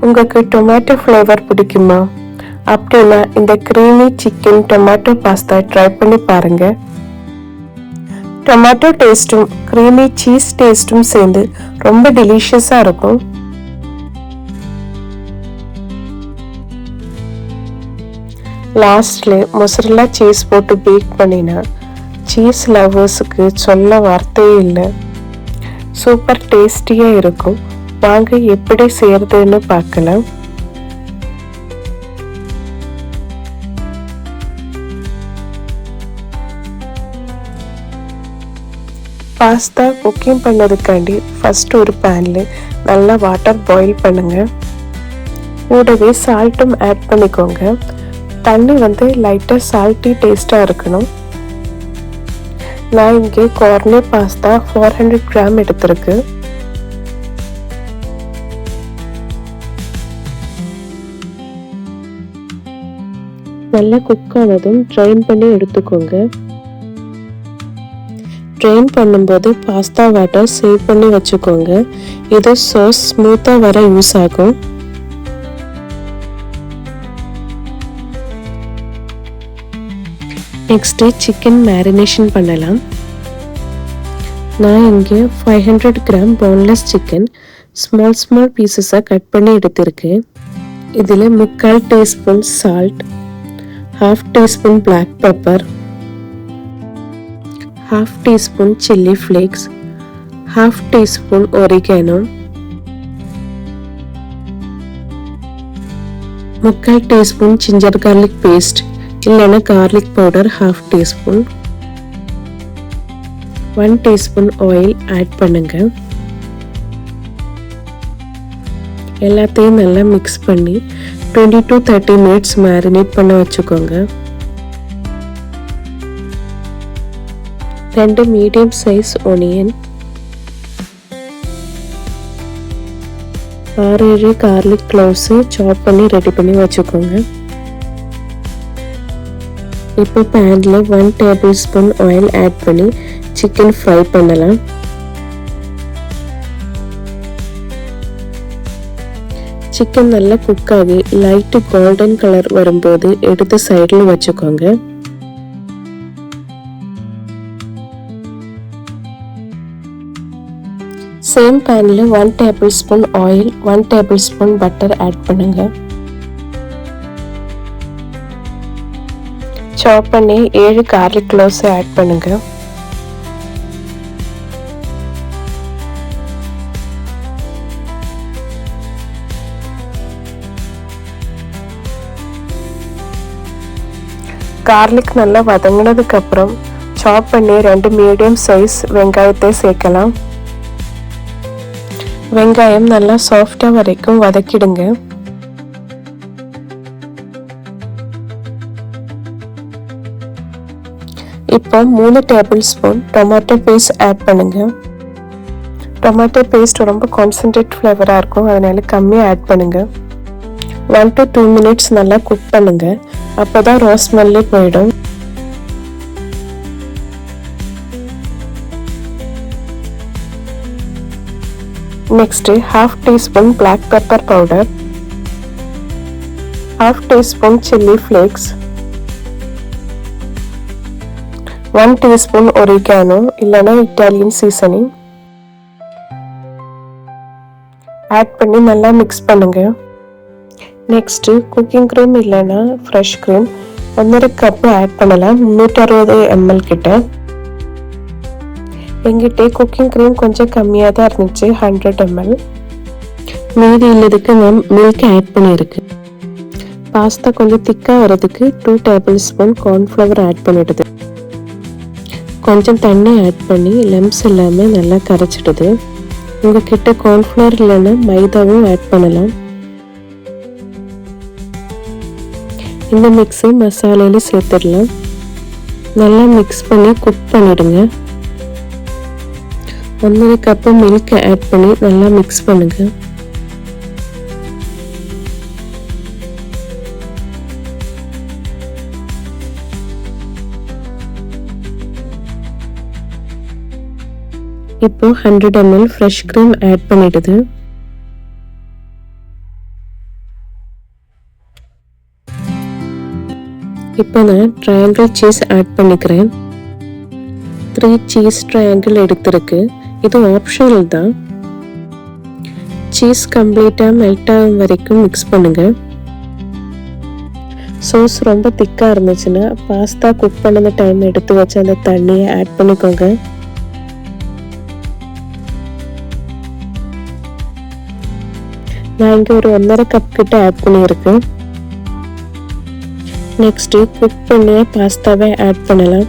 உங்களுக்கு tomato flavour பிடிக்குமா? அப்படின்னா இந்த creamy chicken tomato pasta try பண்ணி பாருங்க. டொமேட்டோ டேஸ்ட்டும் க்ரீமி சீஸ் டேஸ்ட்டும் சேர்ந்து ரொம்ப டெலிஷியஸாக இருக்கும். லாஸ்ட்ல மொசரல்லா சீஸ் போட்டு பேக் பண்ணினா சீஸ் லவர்ஸுக்கு சொல்ல வார்த்தையே இல்லை. சூப்பர் டேஸ்டியாக இருக்கும். வாங்க எப்படி செய்யறதுன்னு பார்க்கலாம். பாஸ்தா குக்கிங் பண்ணதுக்காண்டி ஃபர்ஸ்ட் ஒரு பேனில் நல்லா வாட்டர் பாயில் பண்ணுங்க. கூடவே சால்ட்டும் ஆட் பண்ணிக்கோங்க. தண்ணி லைட்டாக சால்ட்டி டேஸ்டாக இருக்கணும். நான் இங்கே கார்னே பாஸ்தா 400 கிராம் எடுத்திருக்கு. நல்லா குக் ஆனதும் ட்ரைன் பண்ணி எடுத்துக்கோங்க. ட்ரைன் பண்ணும்போது பாஸ்தா வாட்டர் சேவ் பண்ணி வச்சுக்கோங்க. இது சாஸ் ஸ்மூத்தாக வர யூஸ் ஆகும். நெக்ஸ்ட்டு சிக்கன் மேரினேஷன் பண்ணலாம். நான் இங்கே 500 கிராம் போன்லெஸ் சிக்கன் ஸ்மால் பீசஸாக கட் பண்ணி எடுத்திருக்கேன். இதில் 3/4 teaspoon salt, 1/2 teaspoon black pepper, 1/2 teaspoon chilli flakes, 1/2 teaspoon oregano, 3/4 teaspoon ginger garlic paste இல்லைன்னா garlic powder 1/2 teaspoon, 1 teaspoon oil add பண்ணுங்க. எல்லாத்தையும் நல்லா மிக்ஸ் பண்ணி 20 to 30 மினிட்ஸ் மேரினேட் பண்ண வச்சுக்கோங்க. 2 medium size onion, 6-7 garlic cloves chop பண்ணி ரெடி பண்ணி வச்சுக்கோங்க. இப்போ பேனில் 1 டேபிள் ஸ்பூன் ஆயில் ஆட் பண்ணி சிக்கன் ஃப்ரை பண்ணலாம். சிக்கன் நல்லா குக் ஆகி லைட்டு கோல்டன் கலர் வரும்போது எடுத்து சைடில் வச்சுக்கோங்க. சேம் பேனில் 1 tablespoon oil, 1 tablespoon butter add பண்ணுங்க. சாப் பண்ணி 7 கார்லிக் க்ளோவ்ஸ் ஆட் பண்ணுங்க. கார்லிக் நல்லா வதங்கினதுக்கு அப்புறம் சாப் பண்ணி 2 மீடியம் சைஸ் வெங்காயத்தை சேர்க்கலாம். வெங்காயம் நல்லா சாஃப்டாக வரைக்கும் வதக்கிடுங்க. இப்போ 3 tablespoon tomato paste add பண்ணுங்க. டொமேட்டோ பேஸ்ட் ரொம்ப கான்சன்ட்ரேட் ஃப்ளேவராக இருக்கும், அதனால கம்மியாக ஆட் பண்ணுங்க. 1 to 2 மினிட்ஸ் நல்லா குக் பண்ணுங்க. அப்போதான் ரா ஸ்மெல்லே போயிடும். Next 1/2 teaspoon black pepper powder, 1/2 teaspoon chilli flakes, 1 teaspoon oregano இல்லைன்னா இட்டாலியன் சீசனிங் ஆட் பண்ணி நல்லா மிக்ஸ் பண்ணுங்க. நெக்ஸ்ட்டு குக்கிங் க்ரீம் இல்லைன்னா ஃப்ரெஷ் க்ரீம் 1.5 கப்பு ஆட் பண்ணலாம். 360 ml கிட்ட. எங்கிட்ட குக்கிங் க்ரீம் கொஞ்சம் கம்மியாக தான் இருந்துச்சு, 100 ml. மீதி இல்லதுக்கு நான் மில்க் ஆட் பண்ணியிருக்கு. பாஸ்தா கொஞ்சம் திக்காக வரதுக்கு 2 டேபிள் ஸ்பூன் கார்ன்ஃப்ளவர் ஆட் பண்ணிடுது. கொஞ்சம் தண்ணி ஆட் பண்ணி லம்ப்ஸ் இல்லாமல் நல்லா கரைச்சிடுது. உங்ககிட்ட கார்ன்ஃப்ளவர் இல்லைன்னா மைதாவும் ஆட் பண்ணலாம். இந்த மிக்ஸை மசாலையில் சேர்த்துடலாம். நல்லா மிக்ஸ் பண்ணி குக் பண்ணிடுங்க. 1.5 கப்பு மில்க் ஆட் பண்ணி நல்லா மிக்ஸ் பண்ணுங்க. இப்போ 100 ml ஃப்ரெஷ் க்ரீம் ஆட் பண்ணிடுது. இப்போ நான் ட்ரையாங்கிள் சீஸ் ஆட் பண்ணிக்கிறேன். 3 சீஸ் ட்ரையாங்கிள் எடுத்திருக்கு. இது ஆப்ஷனல் தான். சீஸ் கம்ப்ளீட்டாக மெல்ட் ஆகும் வரைக்கும் மிக்ஸ் பண்ணுங்க. சோஸ் ரொம்ப திக்காக இருந்துச்சுன்னா பாஸ்தா குக் பண்ண டைம் எடுத்து வச்சு அந்த தண்ணியை ஆட் பண்ணிக்கோங்க. நான் இங்கே ஒரு 1.5 கப் கிட்ட ஆட் பண்ணியிருக்கேன். நெக்ஸ்ட்டு குக் பண்ணிய பாஸ்தாவை ஆட் பண்ணலாம்.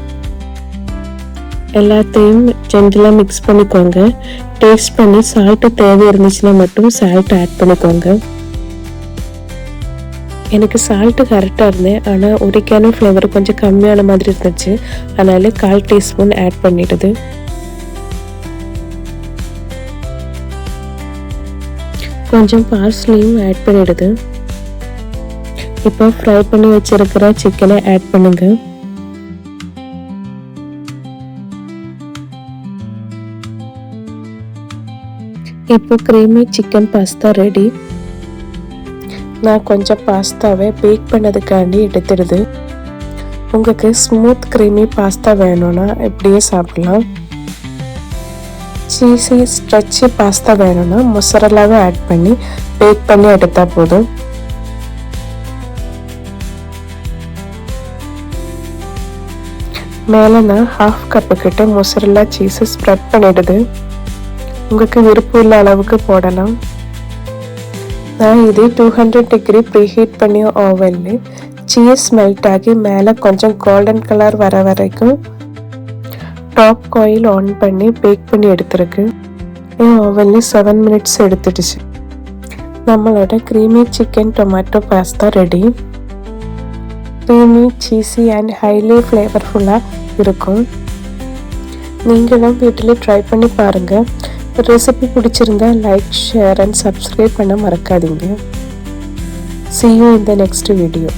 எல்லாத்தையும் ஜென்டலாக மிக்ஸ் பண்ணிக்கோங்க. டேஸ்ட் பண்ணி சால்ட்டு தேவை இருந்துச்சுன்னா மட்டும் சால்ட் ஆட் பண்ணிக்கோங்க. எனக்கு சால்ட்டு கரெக்டாக இருந்தேன், ஆனால் ஒரிகானோ ஃப்ளேவர் கொஞ்சம் கம்மியான மாதிரி இருந்துச்சு. அதனால 1/4 டீஸ்பூன் ஆட் பண்ணிடுது. கொஞ்சம் பார்ஸ்லியும் ஆட் பண்ணிடுது. இப்போ ஃப்ரை பண்ணி வச்சிருக்கிற சிக்கனை ஆட் பண்ணுங்க. இப்போ கிரீமி சிக்கன் பாஸ்தா ரெடி. நான் கொஞ்சம் பாஸ்தாவை பேக் பண்ணதுக்காண்டி எடுத்துடுது. உங்களுக்கு ஸ்மூத் கிரீமி பாஸ்தா வேணும்னா இப்படியே சாப்பிடலாம். சீஸி ஸ்ட்ரெச்சி பாஸ்தா வேணும்னா மொசரல்லாவை ஆட் பண்ணி பேக் பண்ணி எடுத்தால் போதும். மேலே நான் 1/2 கப்பு கிட்ட மொசரல்லா சீஸை ஸ்ப்ரெட் பண்ணிடுது. உங்களுக்கு விருப்பம் உள்ள அளவுக்கு போடலாம். நான் இது 200 டிகிரி ப்ரீஹீட் பண்ணி ஓவனில் சீஸ் மெல்ட் ஆகி மேலே கொஞ்சம் கோல்டன் கலர் வர வரைக்கும் டாப் காயில் ஆன் பண்ணி பேக் பண்ணி எடுத்துருக்கு. என் ஓவனில் 7 மினிட்ஸ் எடுத்துடுச்சு. நம்மளோட creamy chicken tomato pasta ready. Creamy cheesy and highly ஃப்ளேவர்ஃபுல்லாக இருக்கும். நீங்களும் வீட்டில் ட்ரை பண்ணி பாருங்கள். ரெசிபி பிடிச்சிருந்தா லைக், ஷேர் அண்ட் சப்ஸ்கிரைப் பண்ண மறக்காதீங்க. See you in the next video.